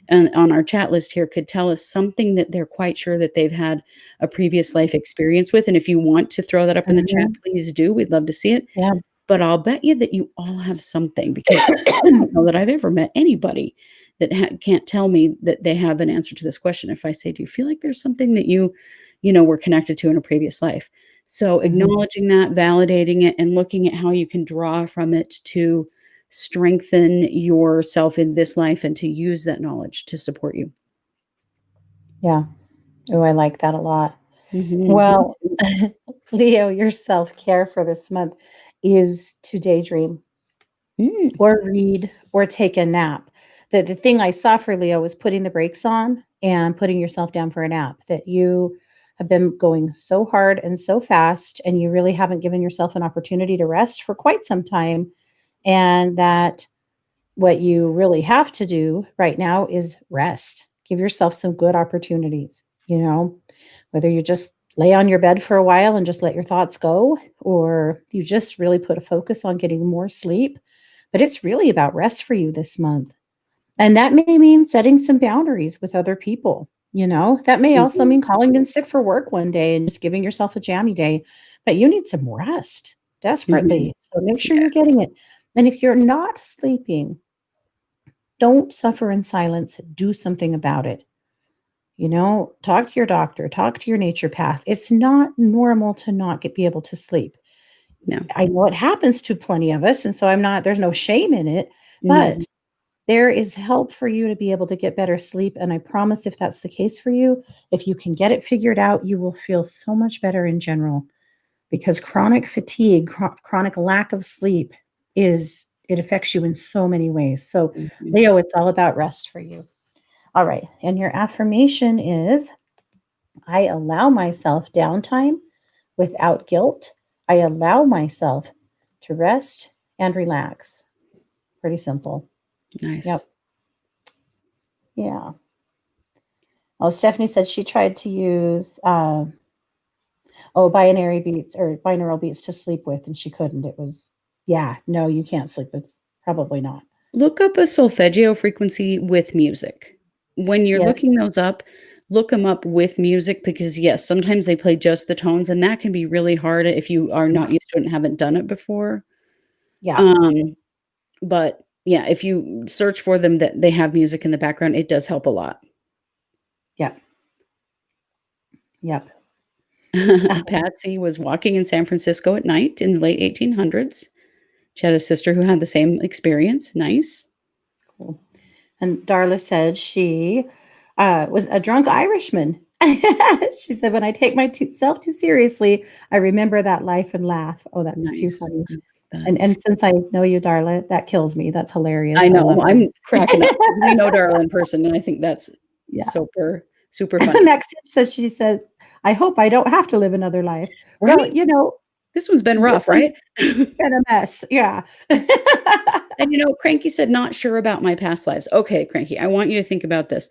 and on our chat list here could tell us something that they're quite sure that they've had a previous life experience with. And if you want to throw that up in the chat, Mhm. please do. We'd love to see it. Yeah. But I'll bet you that you all have something because I don't know that I've ever met anybody that can't tell me that they have an answer to this question. If I say, do you feel like there's something that were connected to in a previous life? So Mhm. acknowledging that, validating it, and looking at how you can draw from it to strengthen yourself in this life and to use that knowledge to support you. Yeah. Oh, I like that a lot. Me Well, too. Leo, your self-care for this month is to daydream Mm, or read or take a nap. The thing I saw for Leo was putting the brakes on and putting yourself down for a nap, that you have been going so hard and so fast, and you really haven't given yourself an opportunity to rest for quite some time, and that what you really have to do right now is rest. Give yourself some good opportunities, whether you just lay on your bed for a while and just let your thoughts go, or you just really put a focus on getting more sleep. But it's really about rest for you this month. And that may mean setting some boundaries with other people. That may also Mhm. mean calling in sick for work one day and just giving yourself a jammy day, but you need some rest Mhm. desperately. So make sure Yeah. you're getting it. And if you're not sleeping, don't suffer in silence. Do something about it. Talk to your doctor, talk to your nature path. It's not normal to not be able to sleep. No. I know it happens to plenty of us, and so there's no shame in it, No. but there is help for you to be able to get better sleep, and I promise if that's the case for you, if you can get it figured out, you will feel so much better in general because chronic fatigue, chronic lack of sleep it affects you in so many ways. So, Mhm. Leo, it's all about rest for you. All right, and your affirmation is I allow myself downtime without guilt. I allow myself to rest and relax. Pretty simple. Nice. Yep. Yeah. Well, Stephanie said she tried to use binaural beats to sleep with, and she couldn't. It was, yeah, no, you can't sleep. It's probably not. Look up a solfeggio frequency with music. When you're Yes. looking those up, look them up with music because, yes, sometimes they play just the tones, and that can be really hard if you are not used to it and haven't done it before. Yeah. Um, but yeah, if you search for them that they have music in the background, it does help a lot. Yep. Yep. Patsy was walking in San Francisco at night in the late 1800s. She had a sister who had the same experience. Nice. Cool. And Darla said she was a drunk Irishman. She said, when I take myself too seriously, I remember that life and laugh. Oh, that's too Nice. funny. I like that. And since I know you, Darla, that kills me. That's I hilarious. I love know, I'm cracking up it. 'cause we know Darla in person, and I think that's Yeah. super, super funny. Maxine says, I hope I don't have to live another life. Well, Right? This one's been this rough, one's right? been a mess. Yeah. And, Cranky said, "Not sure about my past lives." Okay, Cranky, I want you to think about this.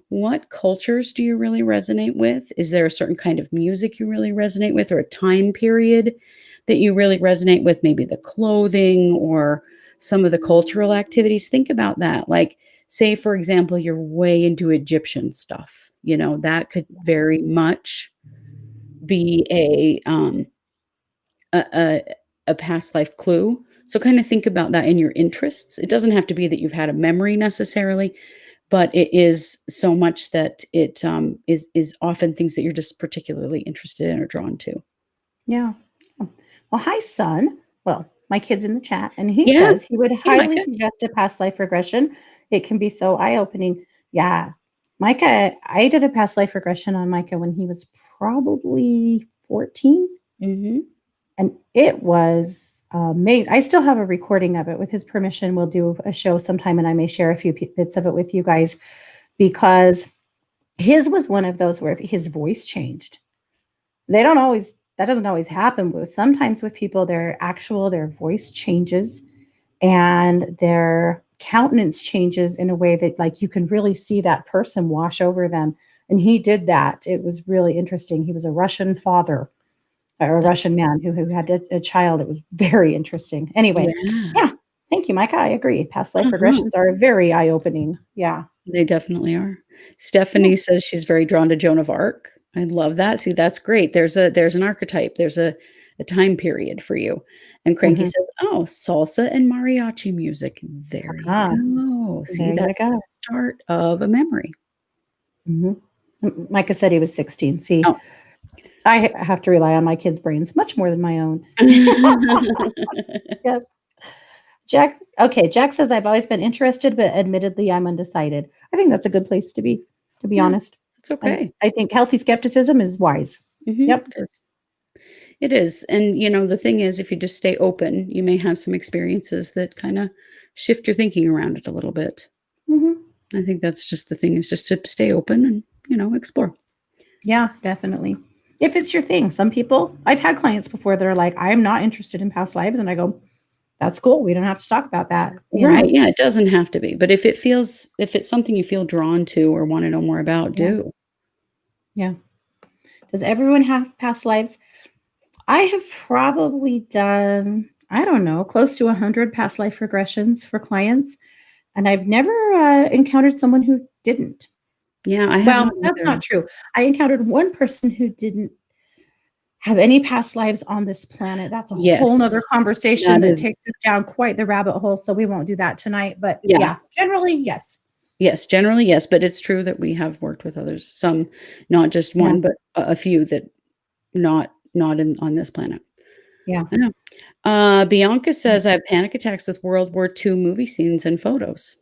What cultures do you really resonate with? Is there a certain kind of music you really resonate with or a time period that you really resonate with? Maybe the clothing or some of the cultural activities? Think about that. Like, say, for example, you're way into Egyptian stuff. That could very much be a a past life clue. So kind of think about that in your interests. It doesn't have to be that you've had a memory necessarily, but it is so much that it is often things that you're just particularly interested in or drawn to. Yeah. Oh. Well, hi, son. Well, my kid's in the chat, and he Yeah. says he would Hey, highly Micah. suggest a past life regression. It can be so eye-opening. Yeah. Micah, I did a past life regression on Micah when he was probably 14, Mhm. and it was amazing. I still have a recording of it. With his permission, we'll do a show sometime, and I may share a few bits of it with you guys because his was one of those where his voice changed. That doesn't always happen, but sometimes with people, their voice changes and their countenance changes in a way that like you can really see that person wash over them. And he did that. It was really interesting. He was a Russian father or a Russian man who had a child. It was very interesting. Anyway, Yeah. yeah. Thank you, Micah. I agree. Past life Uh-huh. regressions are very eye-opening. Yeah. They definitely are. Yeah. Stephanie says she's very drawn to Joan of Arc. I love that. See, that's great. There's an archetype. There's a time period for you. And Cranky Mhm. says, "Oh, salsa and mariachi music." There you Ah, go. See, there you that's the go. start of a memory. Mhm. Micah said he was 16. See, Oh. I have to rely on my kids' brains much more than my own. Yep. Jack says, "I've always been interested, but admittedly, I'm undecided." I think that's a good place to be Yeah, honest. it's I okay. I think healthy skepticism is wise. Yep. It is. It is. And, the thing is, if you just stay open, you may have some experiences that kinda shift your thinking around it a little bit. Mhm. I think that's just the thing is just to stay open and, explore. Yeah, definitely. If it's your thing. Some people I've had clients before that are like, "I'm not interested in past lives," and I go, "That's cool. We don't have to talk about that," you Right, know? yeah, it doesn't have to be, but if it's something you feel drawn to or wanna know more about, Yeah, do. yeah. Does everyone have past lives? I have probably done, I don't know, close to 100 past life regressions for clients, and I've never encountered someone who didn't. Yeah, I have Well, not that's either. not true. I encountered one person who didn't have any past lives on this planet. That's a whole nother Yes. conversation That that takes is us down quite the rabbit hole, so we won't do that tonight, but yeah. yeah, generally, yes. Yes, generally, yes, but it's true that we have worked with others, some, not just Yeah, one, but a few that not in on this planet. yeah. I know. Bianca says, "I have panic attacks with World War II movie scenes and photos."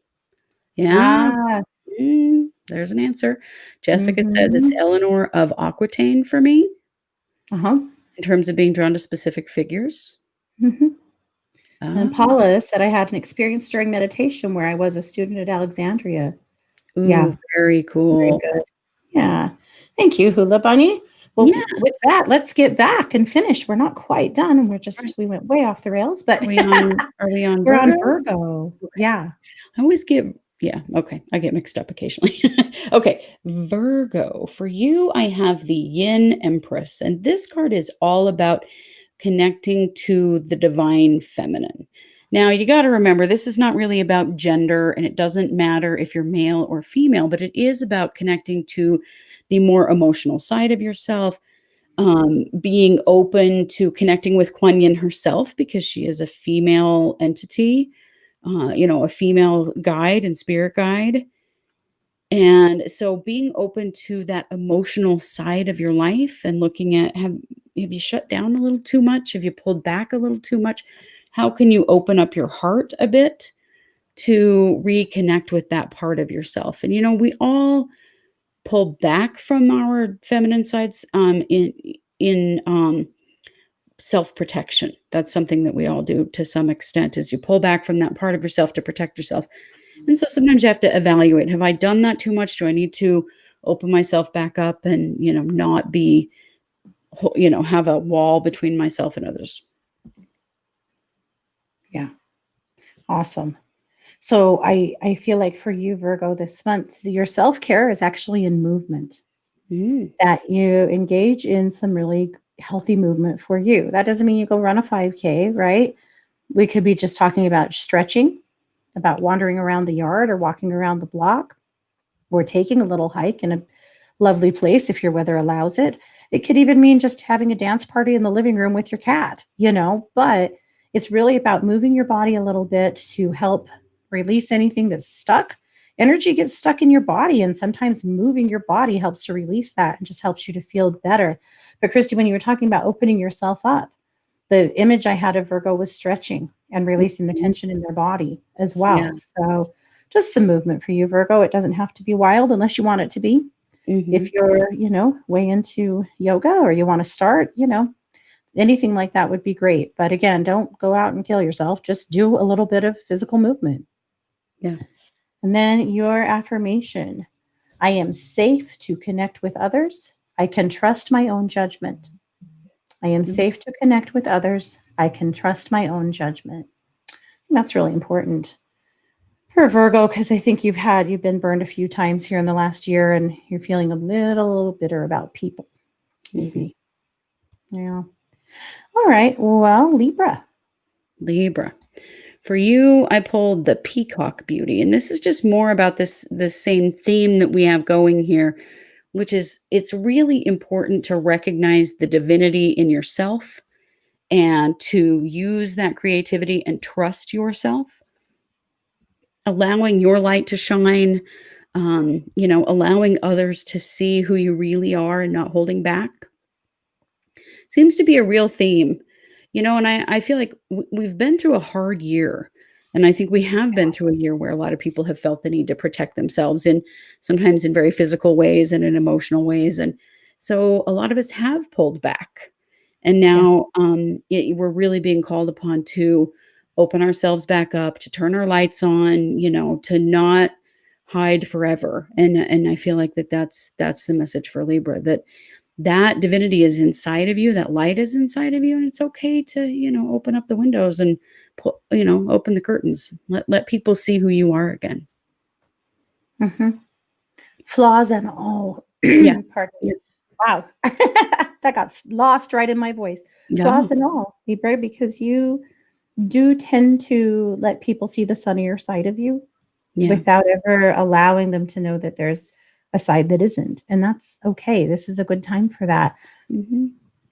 Yeah, Ah, there's an answer. Jessica says, "It's mhm. Eleanor of Aquitaine for me, Uh-huh. in terms of being drawn to specific figures." Mhm. And Ah, Paula said, "I had an experience during meditation where I was a student at Alexandria." ooh, Yeah, very very cool. good. Yeah. Thank you, Hula Bunny. Well, Yeah, with that, let's get back and finish. We're not quite done, and right. we went way off the rails, but Are we on we're on Virgo? Virgo. Okay. Yeah. I always get yeah, okay. I get mixed up occasionally. Okay, Virgo. For you, I have the Yin Empress, and this card is all about connecting to the divine feminine. Now, you got to remember, this is not really about gender, and it doesn't matter if you're male or female, but it is about connecting to the more emotional side of yourself, being open to connecting with Kuan Yin herself because she is a female entity, a female guide and spirit guide. And so being open to that emotional side of your life and looking at have you shut down a little too much? Have you pulled back a little too much? How can you open up your heart a bit to reconnect with that part of yourself? And we all pull back from our feminine sides in self-protection. That's something that we all do to some extent is you pull back from that part of yourself to protect yourself. And so sometimes you have to evaluate, have I done that too much? Do I need to open myself back up and, not be, have a wall between myself and others? Yeah. Awesome. So I feel like for you, Virgo, this month, your self-care is actually in movement, Mm, that you engage in some really healthy movement for you. That doesn't mean you go run a 5K, right? We could be just talking about stretching, about wandering around the yard or walking around the block, or taking a little hike in a lovely place if your weather allows it. It could even mean just having a dance party in the living room with your cat, but it's really about moving your body a little bit to help release anything that's stuck. Energy gets stuck in your body, and sometimes moving your body helps to release that and just helps you to feel better. But Kristi, when you were talking about opening yourself up, the image I had of Virgo was stretching and releasing the mhm. tension in their body as Yeah. well. So just some movement for you, Virgo. It doesn't have to be wild unless you want it to be. Mhm. If you're, way into yoga or you want to start, anything like that would be great. But again, don't go out and kill yourself. Just do a little bit of physical movement. Yeah. And then your affirmation: I am safe to connect with others. I can trust my own judgment. I am Mhm. safe to connect with others. I can trust my own judgment. And that's really important for Virgo because I think you've been burned a few times here in the last year and you're feeling a little bitter about people, Mhm. maybe. Yeah. All right. Well, Libra. Libra. For you, I pulled the peacock beauty, and this is just more about this same theme that we have going here, which is it's really important to recognize the divinity in yourself and to use that creativity and trust yourself, allowing your light to shine, allowing others to see who you really are and not holding back. Seems to be a real theme, and I feel like we've been through a hard year. And I think we have been through a year where a lot of people have felt the need to protect themselves in sometimes in very physical ways and in emotional ways. And so a lot of us have pulled back. And Yeah. now we're really being called upon to open ourselves back up, to turn our lights on, to not hide forever. And I feel like that's the message for Libra, that divinity is inside of you, that light is inside of you, and it's okay to, open up the windows and open the curtains. Let people see who you are again. Hmm. Flaws and all. Yeah. Pardon Yeah. me. Wow. That got lost right in my voice. Yeah. Flaws and all, Libra, because you do tend to let people see the sunnier side of you Yeah. without ever allowing them to know that there's a side that isn't. And that's okay. This is a good time for that. Mm-hmm.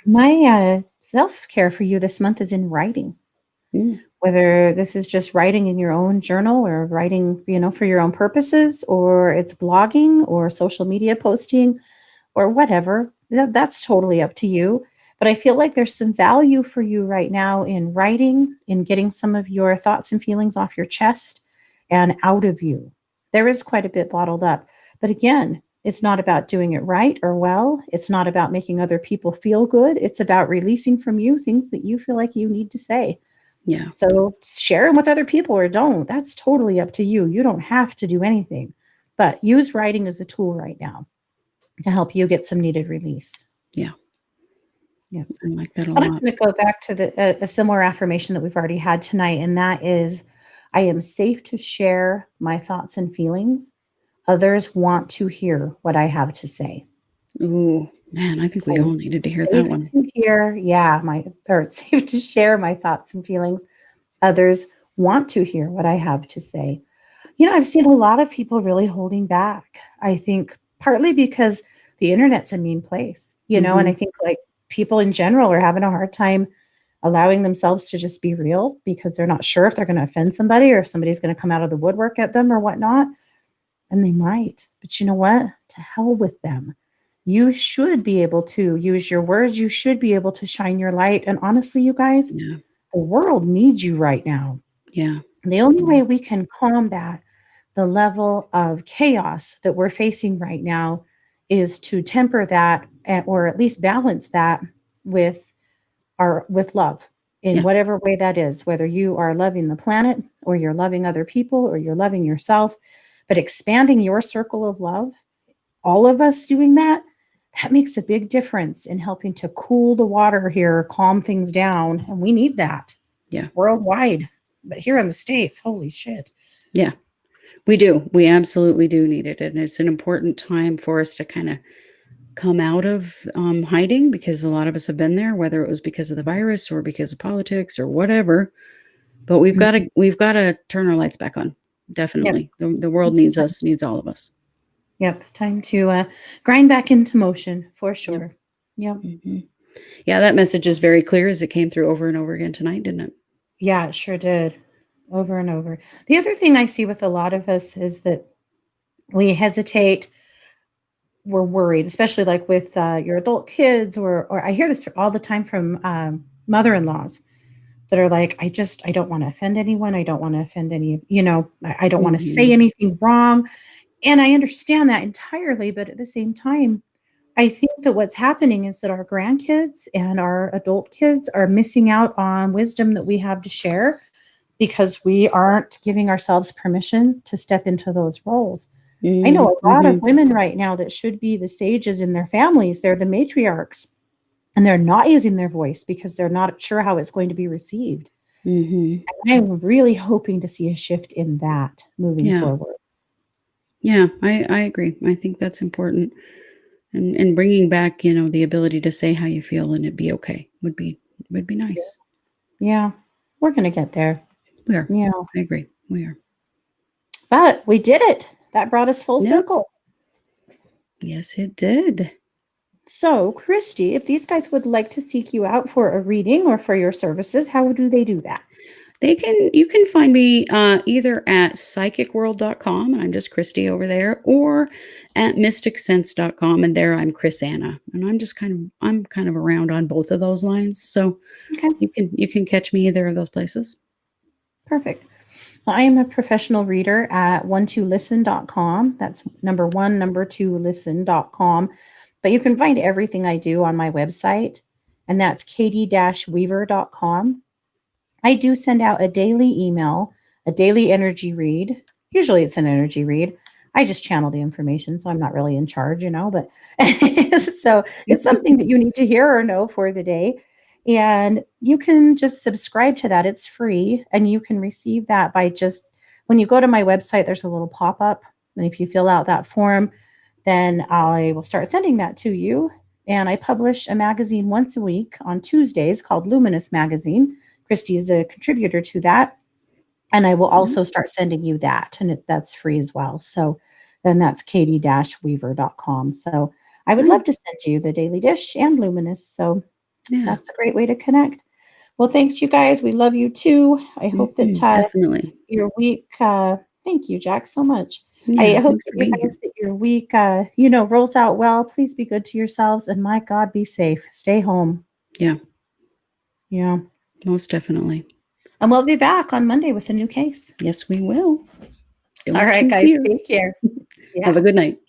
My self-care for you this month is in writing. Mm. Whether this is just writing in your own journal or writing, for your own purposes, or it's blogging or social media posting or whatever, that's totally up to you. But I feel like there's some value for you right now in writing, in getting some of your thoughts and feelings off your chest and out of you. There is quite a bit bottled up. But again, it's not about doing it right or well. It's not about making other people feel good. It's about releasing from you things that you feel like you need to say. Yeah. So share them with other people or don't. That's totally up to you. You don't have to do anything. But use writing as a tool right now to help you get some needed release. Yeah. Yeah. I like that a But I'm lot. going to go back to a similar affirmation that we've already had tonight, and that is, I am safe to share my thoughts and feelings. Others want to hear what I have to say. Ooh, man, I think we I am all needed to hear that safe one. to hear, it's safe to share my thoughts and feelings. Others want to hear what I have to say. I've seen a lot of people really holding back. I think partly because the internet's a mean place, and I Mm-hmm. think like people in general are having a hard time allowing themselves to just be real because they're not sure if they're going to offend somebody or if somebody's going to come out of the woodwork at them or whatnot. And they might. But you know what? To hell with them. You should be able to use your words. You should be able to shine your light. And honestly, you guys, Yeah. the world needs you right now. Yeah. The only way we can combat the level of chaos that we're facing right now is to temper that or at least balance that with with love in Yeah. whatever way that is, whether you are loving the planet or you're loving other people or you're loving yourself, but expanding your circle of love, all of us doing that, that makes a big difference in helping to cool the water here, calm things down. And we need that Yeah. worldwide. But here in the States, holy shit. Yeah. We do. We absolutely do need it. And it's an important time for us to kind of come out of hiding, because a lot of us have been there, whether it was because of the virus or because of politics or whatever. But we've got to turn our lights back on. Yep. Definitely. The world It's needs time. us, needs all of us. Yep. Time to grind back into motion for Yep. sure. Yep. Mm-hmm. Yeah, that message is very clear as it came through over and over again tonight, didn't it? Yeah, it sure did. Over and over. The other thing I see with a lot of us is that we hesitate. We're worried, especially like with your adult kids, or I hear this all the time from mother-in-laws that are like, I don't want to offend anyone. I don't want to offend any, I don't want to say Mm-hmm. anything wrong. And I understand that entirely. But at the same time, I think that what's happening is that our grandkids and our adult kids are missing out on wisdom that we have to share because we aren't giving ourselves permission to step into those roles. I know a lot of Mm-hmm. women right now that should be the sages in their families. They're the matriarchs, and they're not using their voice because they're not sure how it's going to be received. Mm-hmm. And I'm really hoping to see a shift in that moving Yeah. forward. Yeah, I agree. I think that's important. And bringing back, the ability to say how you feel and it be okay would be nice. Yeah, we're going to get there. We are. Yeah, I agree. We are. but we did it. That brought us full Yeah. circle. Yes, it did. So, Kristi, if these guys would like to seek you out for a reading or for your services, how do they do that? You can find me either at psychicworld.com, and I'm just Kristi over there, or at mysticsense.com, and there I'm Chris Anna. And I'm kind of around on both of those lines. So Okay, you can catch me either of those places. perfect. Well, I am a professional reader at 12listen.com. That's number one, number two, listen.com. But you can find everything I do on my website, and that's katie-weaver.com. I do send out a daily email, a daily energy read. Usually it's an energy read. I just channel the information, so I'm not really in charge, but so it's something that you need to hear or know for the day. And you can just subscribe to that. It's free. And you can receive that by just when you go to my website, there's a little pop up. And if you fill out that form, then I will start sending that to you. And I publish a magazine once a week on Tuesdays called Luminous Magazine. Kristi is a contributor to that. And I will Yeah. also start sending you that. And that's free as well. So then that's katie-weaver.com. So I would love to send you the Daily Dish and Luminous. So Yeah. that's a great way to connect. Well, thanks, you guys. We love you too. I hope that Definitely. your week, thank you, Jack, so much. I Yeah, hope thanks that for you being here. guys, that your week, rolls out well. Please be good to yourselves. And my God, be safe. Stay home. Yeah, Yeah. most definitely. And we'll be back on Monday with a new case. Yes, we will. All Don't right, you guys. fear. Take care. Have a Yeah. good night.